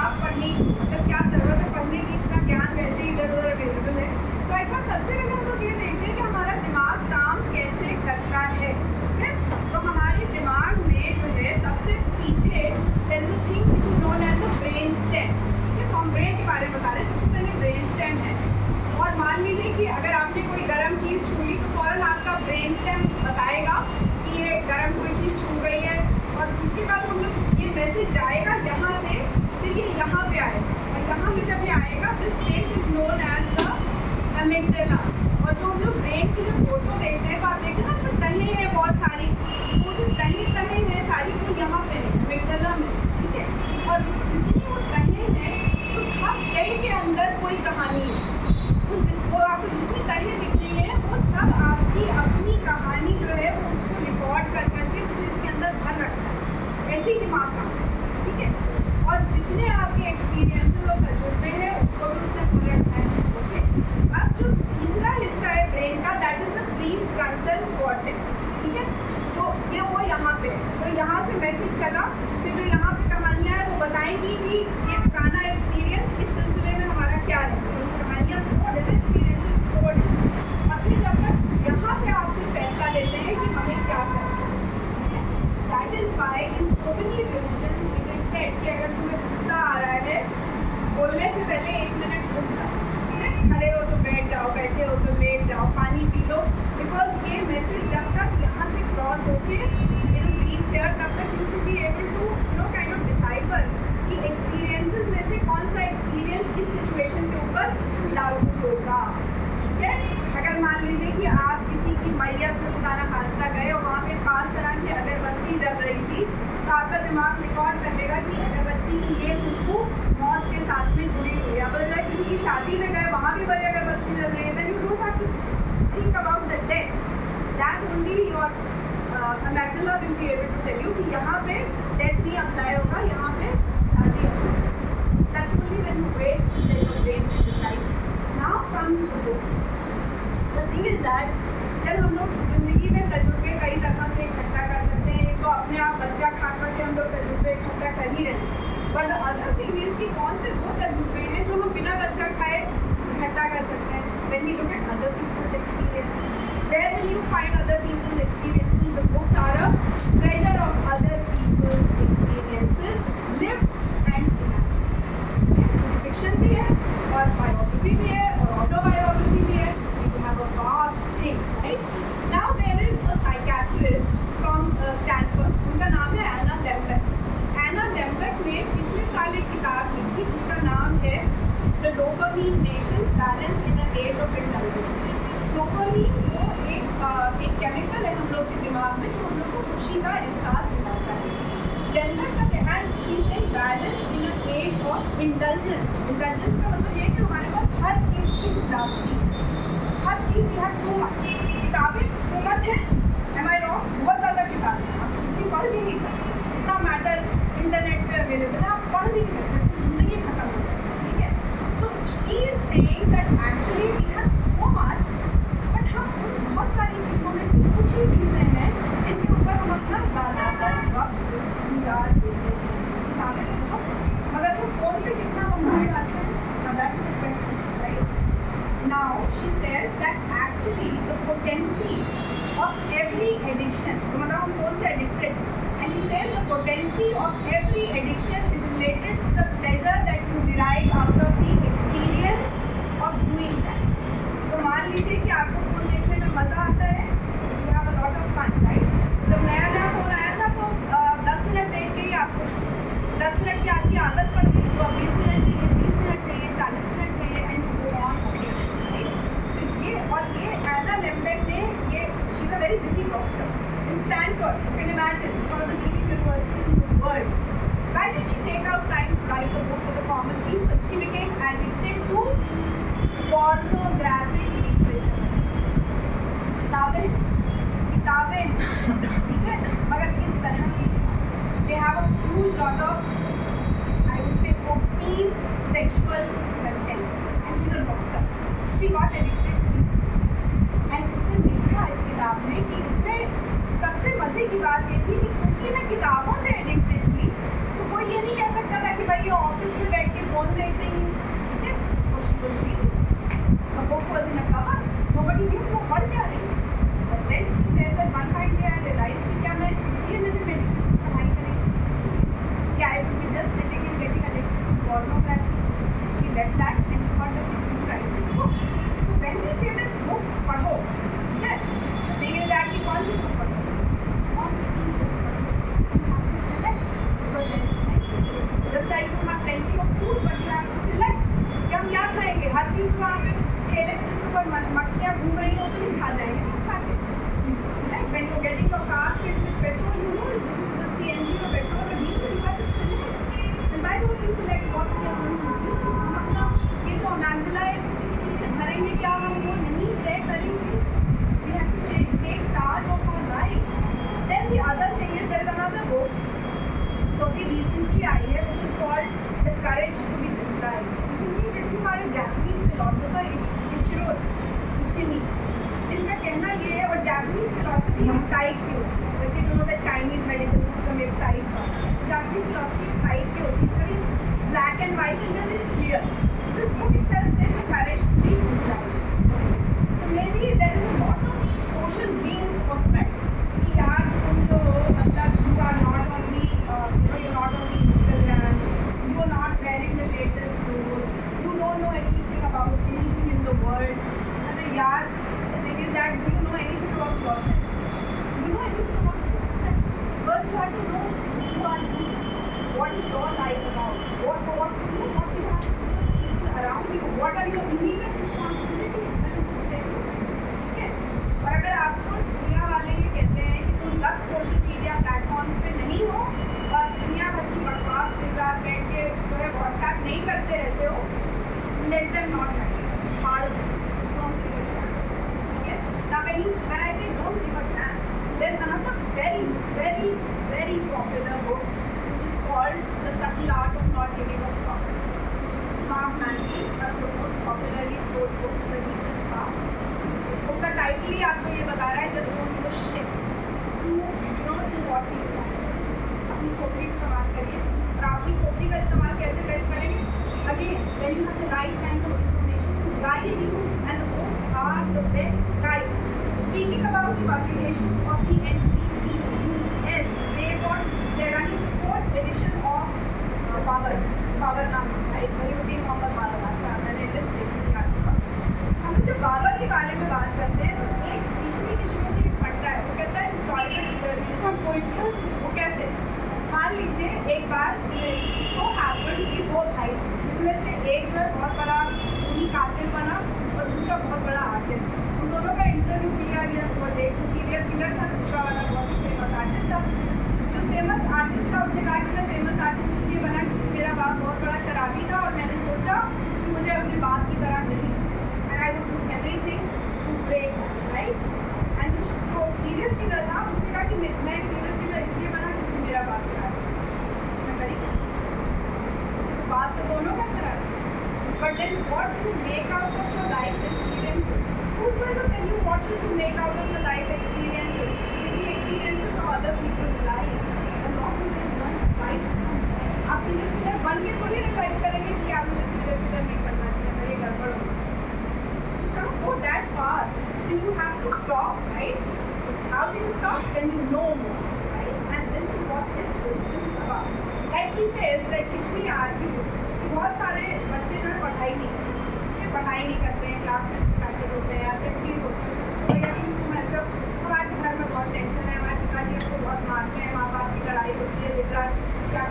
किताब पढ़ने की, मतलब क्या ज़रूरत है पढ़ने की, इतना ज्ञान वैसे ही इधर उधर अवेलेबल है। सो आई थिंक सबसे पहले हम लोग ये देखते हैं कि हमारा दिमाग काम कैसे करता है, ठीक है। तो हमारे दिमाग में जो है सबसे पीछे there is a thing which is known as the brain stem, ठीक है। तो हम ब्रेन के बारे में बता रहे हैं। सबसे पहले ब्रेन स्टेम है, और मान लीजिए कि अगर आपने कोई गर्म चीज़ छू ली तो फ़ौरन आपका ब्रेन स्टेम बताएगा कि ये गर्म कोई चीज़ छू गई है, और उसके बाद हम लोग ये मैसेज जाएगा यहाँ से, फिर ये यहाँ पे आएगा, और यहाँ पे जब ये आएगा this place is known as the amygdala. और जो हम लोग ब्रेन की जब फोटो देखते हैं तो आप देखते हैं ना इसमें तहें हैं बहुत सारी, वो जो तहें हैं सारी वो यहाँ पे है अमिगडाला में, ठीक है। और जितनी वो तहें हैं उस हर तह के अंदर कोई कहानी है, वो आपको जितनी तहें दिख रही है वो सब आपकी अपनी कहानी जो है वो उसको रिकॉर्ड कर करके उसने इसके अंदर भर रखा है। ऐसे ही दिमाग का, ठीक है। और जितने आपके एक्सपीरियंसेस और तजुर्बे हैं उसको भी उसने भर रखा है, ओके। अब जो तीसरा हिस्सा है ब्रेन का that is the prefrontal cortex, ठीक है। तो ये वो यहाँ पे है, तो यहाँ से मैसेज चला, फिर जो यहाँ पे कहानियाँ हैं वो बताएंगी कि ये पुराना एक्सपीरियंस इस सिलसिले में हमारा क्या है, कहानियाँ स्टोर्ड है, एक्सपीरियंसेस स्टोर्ड है। और फिर जब तक यहाँ से आप फिर फैसला लेते हैं कि हमें क्या करना है। That is why in so many religions it is said कि अगर तुम्हें गुस्सा आ रहा है बोलने से पहले 1 मिनट रुक जाओ, ठीक है। खड़े हो तो बैठ जाओ, बैठे हो तो लेट जाओ, पानी पी लो, बिकॉज ये मैसेज जब तक यहाँ से क्रॉस होके इट विल रीच हियर तब तक you should be able to kind of decide कि एक्सपीरियंसेस में से कौन सा एक्सपीरियंस इस सिचुएशन के ऊपर लागू होगा, ठीक है। अगर मान लीजिए कि आप किसी की मैयत में खुदा ना खास्ता गए और वहाँ पे 5 तरह की अगरबत्ती जल रही थी, तो आपका दिमाग रिकॉर्ड कर लेगा कि अगरबत्ती की ये खुशबू मौत के साथ में जुड़ी हुई है। अब अगर किसी की शादी में गए वहाँ भी वही अगरबत्ती जल रही है, then you don't have to think about the death, that only your amygdala will be able to tell you कि यहाँ पे डेथ नहीं अप्लाई होगा, यहाँ पे शादी अप्लाई होगा। That's only when you wait then your brain will decide. Now come to books. The thing is that जब हम लोग ज़िंदगी में तजुर्बे कई तरह से इकट्ठा कर सकते हैं, तो अपने आप बच्चा खा करके हम लोग तजुर्बे इकट्ठा कर ही रहे हैं, but the other thing is कि कौन से वो तजुर्बे हैं जो हम बिना बच्चा खाए इकट्ठा कर सकते हैं। When we look at other people's experiences, where will you find other people's experiences? The books are a treasure of other people's experiences, lived and imagined. Fiction भी है और biography भी है और autobiography भी है, so you have a vast thing, right? Now there is a psychiatrist from Stanford, उनका नाम है एना लेम्बेक। एना लेम्बेक ने पिछले साल एक किताब लिखी जिसका नाम है the dopamine nation, balance in an age of intelligence. Dopamine वो एक केमिकल है हम लोग के दिमाग में जो हम लोग को खुशी का एहसास दिलाता है। लेम्बेक का कहना है she say balance in an age of intelligence. Intelligence का मतलब ये है कि हमारे पास हर चीज़ की ज़्यादती, हर चीज़ वी हैव टू मच। किताबें टू मच है, एम आई रॉन्ग? बहुत ज़्यादा किताबें हैं, आप इतनी पढ़ भी नहीं सकते, इतना मैटर इंटरनेट पे अवेलेबल है, आप पढ़ भी नहीं सकते, जिंदगी खत्म हो जाए, ठीक है। So she is saying that actually we have so much, but हम उन बहुत सारी चीज़ों में से कुछ ही चीज़ें हैं जिनके ऊपर हम अपना ज़्यादातर वक्त गुजार देते हैं। किताबें तो बहुत, मगर वो फ़ोन पे कितना हम चाहते हैं, that is the question, right. Now she says that actually the potency of every addiction, तो मतलब हम कौन से addicted, and she says the potency of every addiction is related to the pleasure that you derive out of the experience of doing that. तो मान लीजिए कि आपको फ़ोन देखने में मज़ा आता है, you have a lot of fun, right? जब नया फ़ोन आया था तो 10 मिनट देख के ही आप खुश थे, 10 मिनट की आपकी आदत पड़ गई तो अब 20 मिनट चाहिए, 30 मिनट चाहिए, 40 मिनट चाहिए, एंड यू गो ऑन, और ये एना लेम्बेक ने ये she is a very busy doctor in Stanford, you can imagine it's one of the leading universities in the world. Why did she take out time to write a book for the common people? She became addicted to pornographic literature. किताबें ठीक है, मगर किस तरह की? They have a huge lot of, I would say, obscene sexual content, and she's a doctor. She got addicted to these books, and उसने लिखा इस किताब में कि इसमें सबसे मज़े की बात ये थी कि क्योंकि मैं किताबों से एडिक्टेड थी, तो कोई ये नहीं कह सकता था कि भाई ये ऑफिस में फोन देख रही है, ठीक है, और she was reading, the book was in a cover, nobody knew वो पढ़ क्या रही है. But then she said that one fine day I realized कि क्या मैं इसलिए मैंने मेडिकल की पढ़ाई करी, इसलिए कि I would be just sitting and getting addicted to pornography. She left that and she thought that she was going to write this book. So when we say that book पढ़ो, ठीक है, the thing is that कि कौन सी book पढ़ो, कौन सी book पढ़ो, you have to select, because there is plenty. Just like you have plenty of food, but you have to select. कि हम क्या खाएंगे, हर चीज़ वहाँ पे ठेले पे जिसके ऊपर मक्खियाँ घूम रही हो तो नहीं खा जाएंगे ना खा के. So you select when you're getting your car filled with petrol, you know this is the CNG or petrol or diesel, you have to select. Then why don't we select what we are going to do? हम अपना ये जो अमेंडला है इसको किस चीज़ से भरेंगे, क्या हम वो नहीं तय करेंगे. We have to take charge of our life. Then the other thing is there is another book जो भी recently आई है which is called The Courage to be Disliked. This is being written by a Japanese philosopher Ishiro Fushimi, जिनका कहना ये है, और Japanese philosophy एक type की होती है, जैसे you know the Chinese medical system एक टाइप का, Japanese philosophy एक टाइप की होती है, very black and white and very clear. So this book itself says The Courage to be Disliked. So maybe there is a lot of social reinforcement कि यार तुम जो हो, मतलब you are not on the you're not on the Instagram, you are not wearing the latest clothes, you don't know anything about anything in the world. अरे यार, the thing is that do you know anything about yourself? Do you know anything about yourself? First you have to know who are you, what is your life about, what you have to do with the people around you, what are your immediate responsibilities when you put them. ठीक है, और अगर आपको दुनिया वाले ये कहते हैं कि तुम 10 सोशल मीडिया प्लेटफॉर्म्स पे नहीं हो और दुनिया भर की बकवास दिन रात बैठ के जो है व्हाट्सएप नहीं करते रहते हो, let them not like it. Hard don't give a damn. Okay? Now when I say don't give a damn, there's another very popular book which is called The Subtle Art of Not Giving a Fuck. Mark Manson, one of the most popularly sold books in the recent past. Book का title ही आपको ये बता रहा है, just don't give a shit. Do what you want. अपनी खोपड़ी इस्तेमाल करिए, और अपनी खोपड़ी का इस्तेमाल कैसे बेस्ट करेंगे? Again, when you have the right kind of information to guide you, and books are the best guide. Speaking about the publications of the NCPUL, they're running the 4th edition of Baburnama, right? Zahiruddin Mohammad Babar का मैंने list देखी थी आज सुबह. हम जब बाबर के बारे में बात करते हैं तो एक ईस्वी की शुरू की फंडा है, वो कहता है हिस्टोरिकल रिविजन कोई चीज़, वो कैसे, मान लीजिए एक बार सो हैपेंड कि 2 भाई, जिसमें से एक जो बहुत बड़ा उन्हीं कातिल बना और दूसरा बहुत बड़ा आर्टिस्ट, उन दोनों का इंटरव्यू लिया गया. वो एक जो सीरियल किलर था, दूसरा वाला बहुत ही फेमस आर्टिस्ट था. जो फेमस आर्टिस्ट था उसने कहा कि मैं फेमस आर्टिस्ट इसलिए बना क्योंकि मेरा बाप बहुत बड़ा शराबी था और मैंने सोचा कि मुझे अपने बाप की तरह नहीं, and I would do everything to break, right. And जो सीरियल किलर था उसने कहा कि मैं सीरियल किलर इसलिए बना क्योंकि मेरा बाप शराबी. मैं करी तो बात तो दोनों का शराबी. But then what to make out of your life's experiences? Who's going to tell you what should you make out of your life experiences? It's the experiences of other people's lives. A lot you can learn right from there. आप serial killer बन के थोड़ी revise करेंगे कि आप मुझे serial killer नहीं बनना चाहिए, मेरे गड़बड़ हो. You can't go that far. So you have to stop, right? So how do you stop? When you know more, right? And this is what this is about. Like he says, like Kishmi argues, बहुत सारे बच्चे जो है पढ़ाई नहीं करते हैं, class में डिस्ट्रैक्टेड होते हैं, एब्सेंटीज होते हैं. तो भैया तुम ऐसे हमारे घर में बहुत टेंशन है, हमारे पिताजी हमको बहुत मारते हैं, माँ बाप की लड़ाई होती है, दिन रात क्या.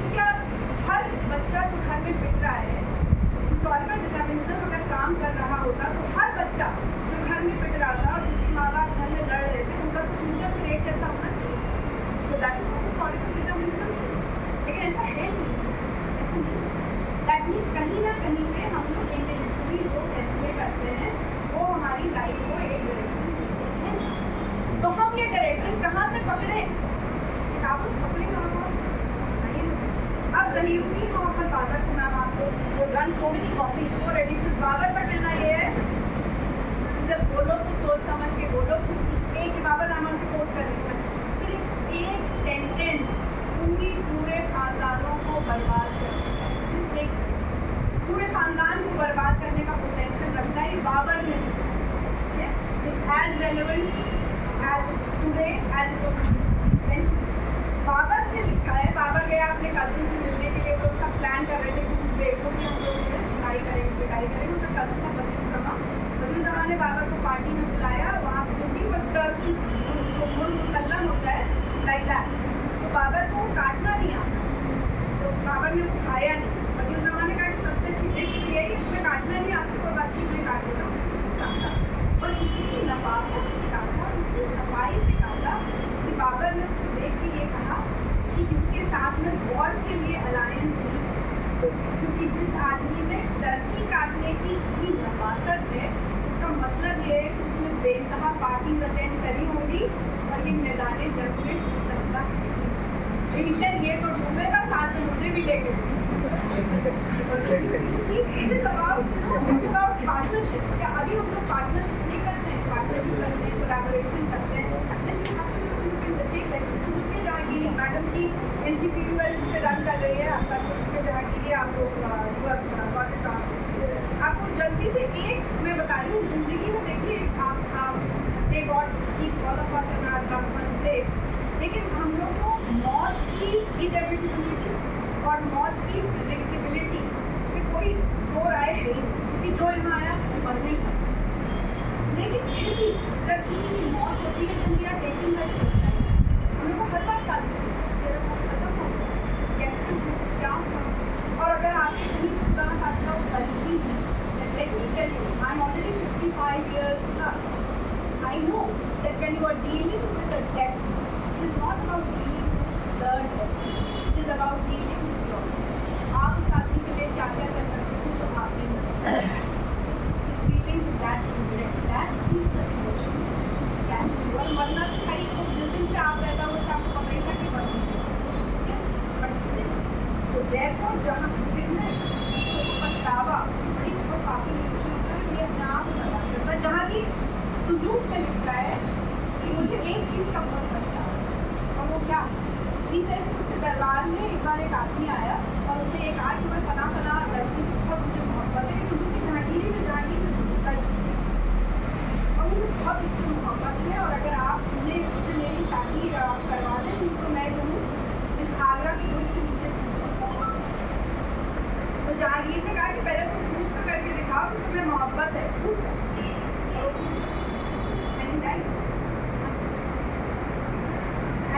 तो क्या हर बच्चा जो घर में पिट रहा है, हिस्टोरिकल डिटर्मिनिज्म अगर काम कर रहा होता तो हर बच्चा जो घर में पिट रहा था और जिसकी माँ बाप घर में लड़ रहे थे, उनका तो फ्यूचर फिर एक जैसा होना चाहिए. तो दैट इज हिस्टोरिकल डिटर्मिनिज्म. लेकिन ऐसा है नहीं, ऐसा नहीं. दैट मीन्स कहीं ना कहीं पे हम लोग इंडिविजुअली जो फैसले करते हैं वो हमारी लाइफ को एक डायरेक्शन देते हैं. तो हम ये डायरेक्शन कहाँ से पकड़े? कागज पकड़े कहाँ पर? अब ज़हीरुद्दीन मोहम्मद बाबर को मैम आपको वो run so many copies 4 editions. Babur पर कहना ये है जब बोलो तो सोच समझ के बोलो. एक बाबरनामा से कोट कर रही हूँ, सिर्फ एक सेंटेंस पूरे खानदानों को बर्बाद कर, सिर्फ एक सेंटेंस. बाबर ने, it's as relevant as today as it was in 16th century. Babur ने लिखा है, बाबर गया अपने कजिन से मिलने के लिए, वो लोग सब प्लान कर रहे थे कि उस डे को भी हम लोग पिटाई करेंगे। उसका कजिन था बदियुज़्ज़मा ने बाबर को पार्टी में बुलाया, वहाँ पे क्योंकि वो टर्की मुसल्लम होता है लाइक दैट, तो बाबर को काटना नहीं आता, तो बाबर ने वो खाया नहीं। बदियुज़्ज़मा ने कहा कि सबसे अच्छी डिश तो यही है, तुम्हें काटना नहीं आता, कोई बात नहीं मैं काट देता हूँ, उसको काटा और इतनी नफासत से काटा, इतनी सफाई से काटा कि बाबर ने उसको देख के ये कहा कि इसके साथ में वॉर के लिए अलायंस नहीं कर सकते, क्योंकि जिस आदमी ने टर्की काटने की इतनी नफासत है, इसका मतलब ये है कि उसने बेतहा पार्टीज अटेंड करी होगी और ये मैदान जंग में घुस सकता है। लेकिन ये तो डूबेगा, साथ में मुझे भी लेके पार्टनरशिप्स का अभी हम सब पार्टनरशिप्स नहीं करते हैं, पार्टनरशिप करते हैं, कोलैबोरेशन करते हैं। जहांगीरी मैडम की NCPUL इस पे रन कर रही है, आपका जहांगीरी आप लोग आपको जल्दी से एक मैं बता रही हूँ, जिंदगी में देखिए आप they God keep all of us and our loved ones safe, लेकिन हम लोग को मौत की इनएविटेबिलिटी और मौत की प्रेडिक्टेबिलिटी में कोई दो राय है ही, क्योंकि जो यहाँ आया उसको मरना ही था। लेकिन फिर भी जब किसी की मौत होती है तो we are taking by surprise, हम लोग को हर बार खत्म हो कैसे क्या होगा। और अगर आपके कहीं खुदा ना खास्ता वो गलती है, let me tell you, I'm already 55 years plus. I know that when you are dealing with a death, it is not about dealing with the death, it is about dealing with yourself. आप उस आदमी के लिए क्या क्या कर सकते हो जो आपने नहीं किया। It's dealing with that regret, that is the emotion which catches you। और मरना तो भाई तो जिस दिन से आप पैदा हुए थे आपको पता ही था कि मरना है, but still, so therefore जहाँ regrets तो पछतावा बड़ी तो काफी इमोशन होता है, ये अपने आप बता करता है। जहाँ की बुजुर्ग में लिखता है कि मुझे एक चीज़ का बहुत पछतावा, और वो क्या, उसके दरबार में एक बार एक आदमी आया और उसने ये कहा कि मैं फना लड़की से बहुत मुझे मोहब्बत है, बुजुर्ग की जहांगीरी में दर्ज है और मुझे बहुत उससे मोहब्बत है, और अगर आपने उससे मेरी शादी करवा दें तो मैं जो हूँ इस आगरा की रोड से नीचे पहुँचाऊँगा। तो जहांगीर ने कहा कि पहले तो प्रूफ तो करके दिखाओ कि तुम्हें मोहब्बत है, पूछ जाओ।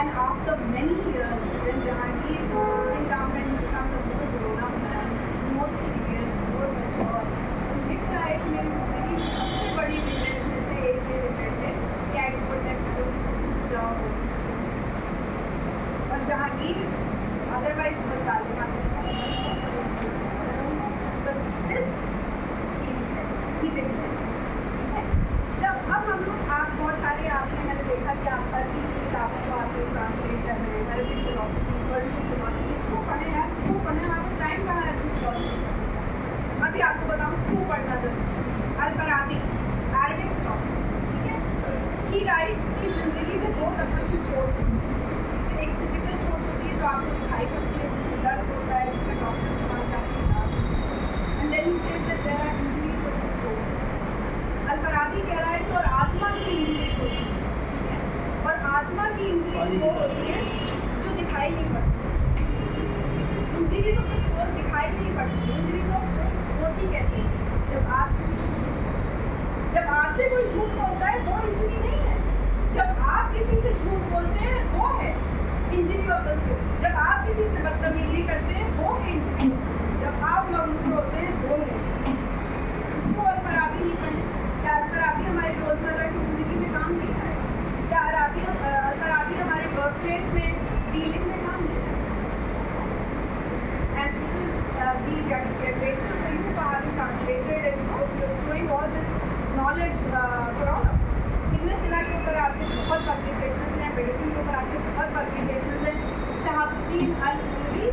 And after many years, when Jahangir is coming down and becomes a more grown-up man, more serious, more mature, दिख रहा है कि मेरी जिंदगी में सबसे बड़ी रिग्रेट्स में से एक ये रिग्रेट है कि आई वुड नेवर जाओ। और जहांगीर अदरवाइज बहुत सारे बस दिस ही रिग्रेट्स। जब अब हम लोग आप बहुत सारे आपने मैंने देखा कि आप अरबी की किताबों को आप लोग ट्रांसलेट कर रहे हैं, अरबिक फिलोसफी, पर्शियन फिलोसफी, क्यों पढ़े हैं, हमारे पास टाइम कहाँ है अरबिक फिलोसफी। अभी आपको बताऊँ क्यों पढ़ना जरूरी है। अल-फराबी अरबिक फिलोसफी, ठीक है, ही राइट्स की जिंदगी में दो तरह की चोट होती है। एक फिजिकल चोट होती है जो आपको दिखाई पड़ती है, जिसमें दर्द होता है, जिसमें डॉक्टर के पास जाके and then he says that there are injuries of the soul. Al-Farabi कह रहा है कि और आत्मा की इंजरीज होती है, ठीक है, और आत्मा की इंजरीज वो होती है जो दिखाई नहीं पड़ती। इंजरीज ऑफ द सोल दिखाई नहीं पड़ती। इंजरीज ऑफ सोल होती कैसे, जब आप किसी से जब आपसे कोई झूठ बोलता है वो इंजरी नहीं है, जब आप किसी से झूठ बोलते हैं वो है इंजरी ऑफ द सोल, जब आप किसी से बदतमीजी करते हैं वो है इंजरी ऑफ द सोल, जब आप मगरूर होते हैं वो है। वो अल-फराबी नहीं पढ़े क्या? अल-फराबी हमारी रोजमर्रा की जिंदगी में काम नहीं आए क्या? अल-फराबी हमारे वर्क प्लेस में डीलिंग में काम नहीं आए। And this is we are grateful for you for having translated and doing all this knowledge for all of us. इब्न सीना के ऊपर आपके बहुत पब्लिकेशंस हैं, मेडिसिन के ऊपर आपके बहुत पब्लिकेशंस हैं। शहाबुद्दीन अल-नूरी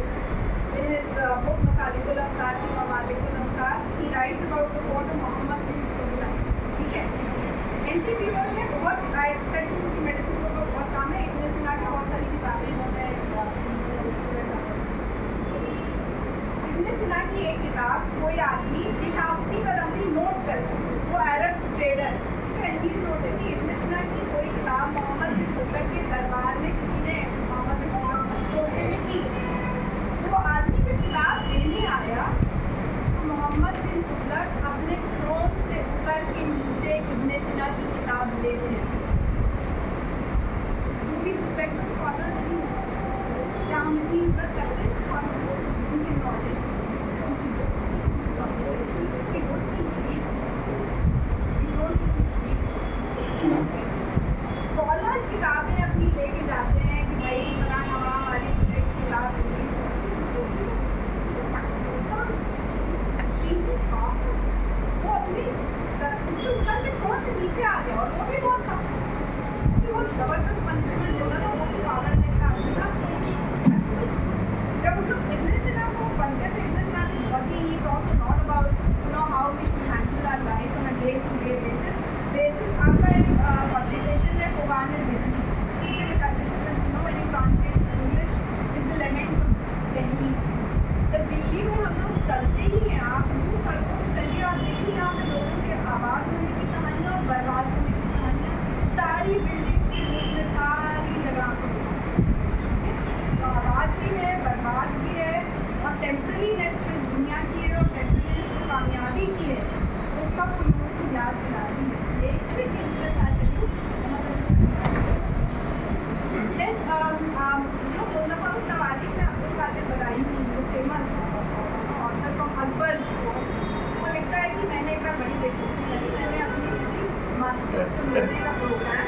in his book मसालिकुल अब्सार की ममालिकुल अब्सार, he writes about the quote of Mohammad बिन तुगलक, ठीक है। NCPUL में बहुत राइट सेट की मेडिसिन के ऊपर बहुत काम है। इब्न सीना की बहुत सारी किताबें इन्होंने इब्न सीना की एक किताब कोई आदमी निशामुद्दीन अल-अमरी नोट कर, वो वो अरब ट्रेडर, एंटीज नोटेड कि इब्न सीना की कोई किताब मोहम्मद बिन तुगलक के दरबार में किसी ने मोहम्मद बिन तुगलक को की। वो आदमी जब किताब लेने आया तो मोहम्मद बिन तुगलक अपने थ्रोन से उतर के नीचे इब्न सीना की किताब लेते हैं। रिस्पेक्ट द स्कॉलर्स नहीं, क्या हम उनकी इज्जत करते हैं स्कॉलर्स, उनकी नॉलेज, उनकी बुक्स, स्कॉलर्स किताबें अपनी लेके जाते हैं कि भाई फलाना हमारी किताब रिलीज वो अपनी उससे उतर के थोड़ा से नीचे आ गया और वो भी बहुत जबरदस्त पनिशमेंट होगा ना, वो भी पागल नहीं था जब हम लोग इब्न सीना को पढ़ते थे। इब्न सीना की बहुत ही he talks not about how we should handle our life on a day to day basis. आपका एक पब्लिकेशन है कुरान Delhi, when you translate English is the laments of Delhi. जब दिल्ली में हम लोग चलते ही हैं, आप सड़कों पर चलिए, आप देखिए यहाँ पे लोगों के आबाद होने की कहानियाँ और बर्बाद होने की कहानियाँ, सारी बिल्डिंग सारी जगह तो आबाद भी है, बर्बाद भी है, और टेम्परेरीनेस जो इस दुनिया की है और टेम्परेरीनेस जो कामयाबी की है, वो सब हम लोगों को याद दिलाती है। एक quick incidence I tell you. Then जो मुज़फ़्फ़र नवाली में अब्दुल कादिर बदायूं, जो फेमस ऑथर फ्रॉम अकबर्स, वो लिखता है कि मैंने एक बार बड़ी बेवकूफ़ी करी। मैंने अपनी किसी मास्टर्स से मिलने का प्रोग्राम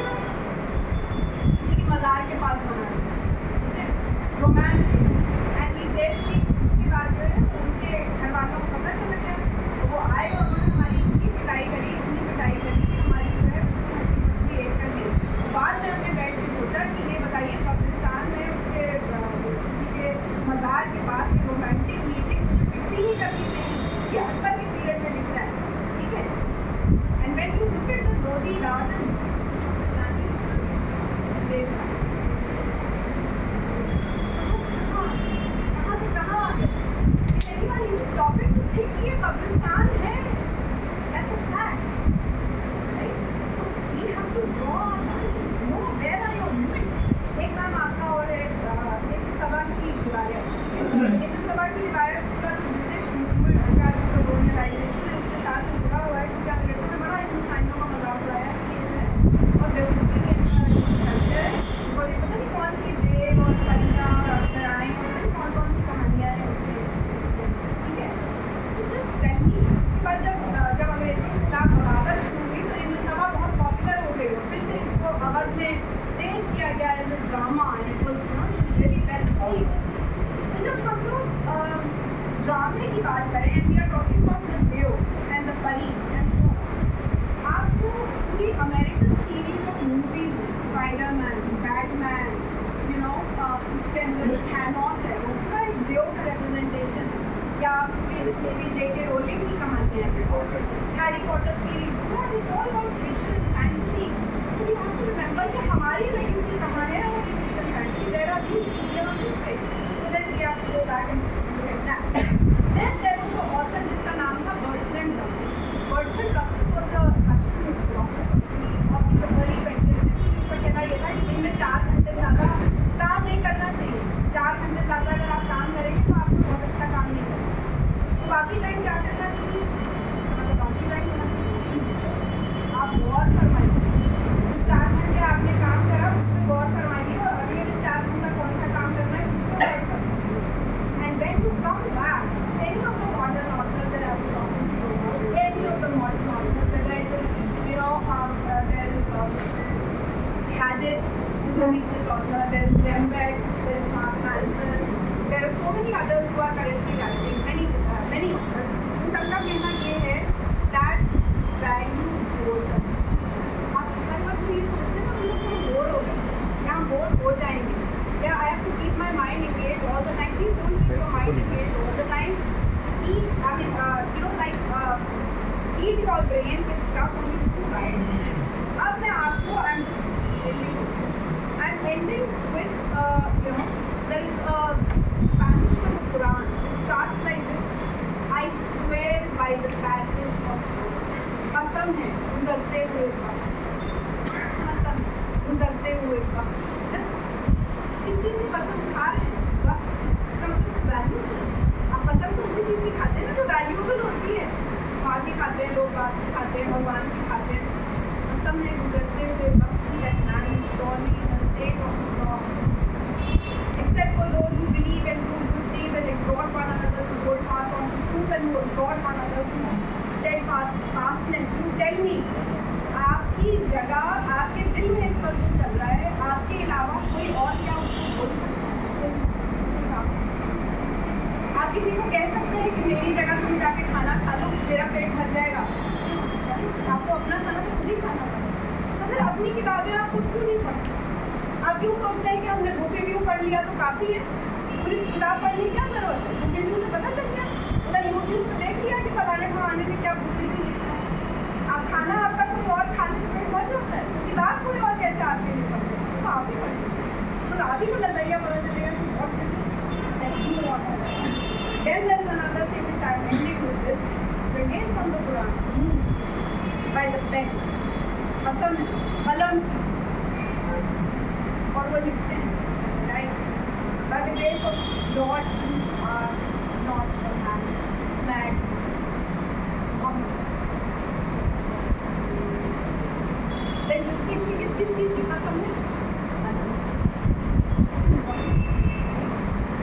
मज़ार के पास बना है, रोमांस एंड ही सेड्स कि उसके बाद जो है उनके घर वालों को पता चल गया, तो वो आए और उन्होंने हमारी इतनी पिटाई करी कि हमारी जो है मछली एक कर दी। बाद में हमने बैठ के सोचा कि ये बताइए कब्रिस्तान में उसके किसी के मज़ार के पास ये रोमांटिक मीटिंग मुझे फिक्स ही नहीं करनी चाहिए, ये अकबर के पीरियड में दिख रहा है, ठीक है। And when you look at the Lodhi gardens, कहाँ से कहाँ आ गए? Anyone even stopping to think कि ये कब्रिस्तान है? That's a fact, right? So we have to draw our lines. Know where are your limits. एक नाम आपका और एक सभा की रिवायत, एक सभा की रिवायत पूरा ब्रिटिश मूवमेंट का जो कॉलोनियलाइजेशन है उसके साथ जुड़ा हुआ है, क्योंकि अंग्रेजों ने बड़ा हिंदुस्तानियों का मजाक उड़ाया इसी और बेवकूफ़ी के कल्चर है, और ये पता नहीं कौन सी देव और परियां और अप्सराएं और कौन सी कहानियाँ हैं, ठीक है। तो जस्ट टेल मी, उसके बाद जब अंग्रेजों के खिलाफ बगावत शुरू हुई तो हिंदू सभा बहुत पॉपुलर हो गई और फिर से इसको अवध में स्टेज किया गया as a drama and it was really well received. तो जब हम लोग ड्रामे की बात करें, and we are talking about the dev and the pari and so, आप जो पूरी अमेरिकन सीरीज ऑफ मूवीज है, स्पाइडरमैन, बैटमैन, यू नो उसके अंदर थैनोस है, वो पूरा एक देव का रिप्रेजेंटेशन है, या जितने भी J.K. रोलिंग की कहानियाँ हैं, Harry Potter series, it's all about fiction fantasy. So we have to remember कि हमारी लेगेसी कहाँ है, वो fiction fantasy, there are two things, so then we have to go back and look at that. Then there was a author जिसका नाम था Bertrand Russell. Bertrand Russell was a Russian philosopher of the early 20th century। उसका कहना ये था कि दिन में 4 घंटे ज़्यादा काम नहीं करना चाहिए। 4 घंटे ज़्यादा अगर आप काम करेंगे तो आपको बहुत अच्छा काम नहीं करेंगे, तो बाकी टाइम क्या करना चाहिए? बाकी टाइम आप गौर फरमाइए, जो 4 घंटे आपने काम करा उसमें गौर फरमाइए, और अगले दिन 4 घंटा कौन सा काम करना है उसको गौर फरमाइए। And when you come back, any of the modern authors that I was talking to, any of the modern authors, whether it is, you know, there is Hadid, who's a recent author, there is Lembeck, there is Mark Manson, there are so many others who are currently writing, many authors. उन सबका कहना ये है that value board। आप हर वक्त जो ये सोचते हैं ना, हम लोग तो बोर हो रहे हैं या हम बोर हो जाएंगे, या I have to keep my mind engaged all the time. Please don't keep your mind engaged all the time. Eat, I mean, you know, like feed your brain with stuff only which is right. अब मैं आपको I'm just ending with this. I'm ending with you know, there is a passage from the Quran. It starts like this: I swear by the passage of God. कसम कसम है गुजरते हुए वक्त, कसम गुजरते हुए वक्त, जस्ट इस चीज़ की कसम खा रहे हैं वक्त, इसका मतलब इट्स वैल्यूबल। आप कसम तो उसी चीज़ की खाते हैं ना जो वैल्यूबल होती है। माँ की खाते हैं लोग, बाप की खाते हैं, भगवान की खाते हैं। कसम है गुजरते हुए वक्त की, that man is surely in a state of loss, except for those who believe and do good deeds and exhort one another to hold fast on to truth and who exhort one another to steadfastness. You tell me, आपकी जगह आपके दिल में इस वक्त जो चल रहा है, आपके अलावा कोई और क्या उसको बोल सकता है? आप किसी को कह सकते हैं कि मेरी जगह तुम जाके खाना खा लो, मेरा पेट भर जाएगा? आपको अपना खाना तो खुद ही खाना पड़ेगा। तो फिर अपनी किताबें आप खुद क्यों नहीं पढ़ते? आप क्यों सोचते हैं कि हमने बुक रिव्यू पढ़ लिया तो काफ़ी है? पूरी किताब पढ़ने की क्या ज़रूरत है? बुक रिव्यू से पता चल गया, उधर यूट्यूब पर देख लिया कि फलाने खाने में क्या बुक रिव्यू लिखा है। आप खाना आपका कोई और खाने में पेट भर जाता है, तो किताब कोई और कैसे आपके लिए पढ़ लेगा? तो आप ही पढ़, तो आप ही को नज़रिया पता चलेगा कि बहुत Then there is another thing which I am ending with this, which again from the Quran, by the pen, कसम कलम, और वो लिखते हैं, right? By the grace of God, you are not a man, mad. The interesting thing is किस चीज़ की कसम है?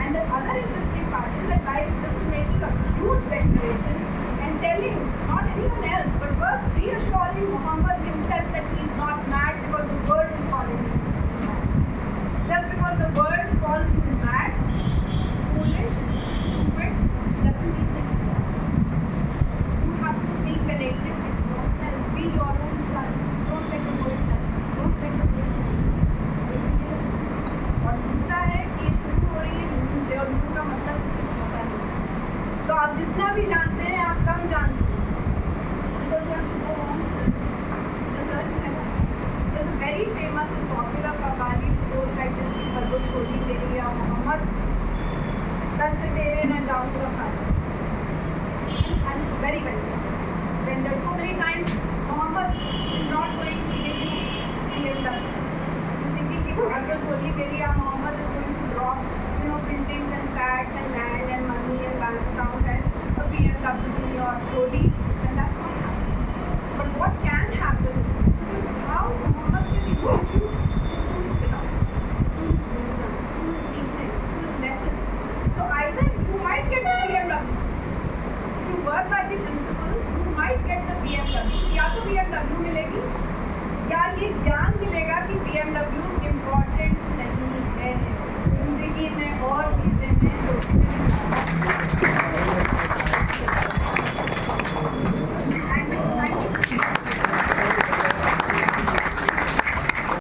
And the other interesting part is that by this is making a huge declaration and telling not anyone else, but first reassuring Muhammad himself that he is not mad because the world is calling him mad. Just because the world calls you mad, foolish, stupid, doesn't mean that you are. You have to be connected with yourself. Be your own judge. Don't let the world judge you. Don't let the world judge you. और दूसरा है कि ये शुरू हो रही है नून से, और नून का मतलब किसी को पता नहीं। तो आप जितना भी जानते हैं आप कम जानते हैं, because you have to go on searching. The search never ends. There's a very famous and popular Qawwali who goes like this कि बदो छोड़ी तेरी या मोहम्मद, दर से तेरे न जाऊँगा खाली. And it's very when there are so many times Muhammad is not going to give you BMW. Bhagyo Choli Periya Muhammad is going to drop, buildings and flats and land and money and bank account and a BMW or Choli, and that's not happening. But what can happen is this, because how Muhammad can use you is through his philosophy, through his wisdom, through his teachings, through his lessons. So either you might get the BMW. If you work by the principles, you might get the BMW. या तो BMW मिलेगी, या ये ज्ञान मिलेगा कि BMW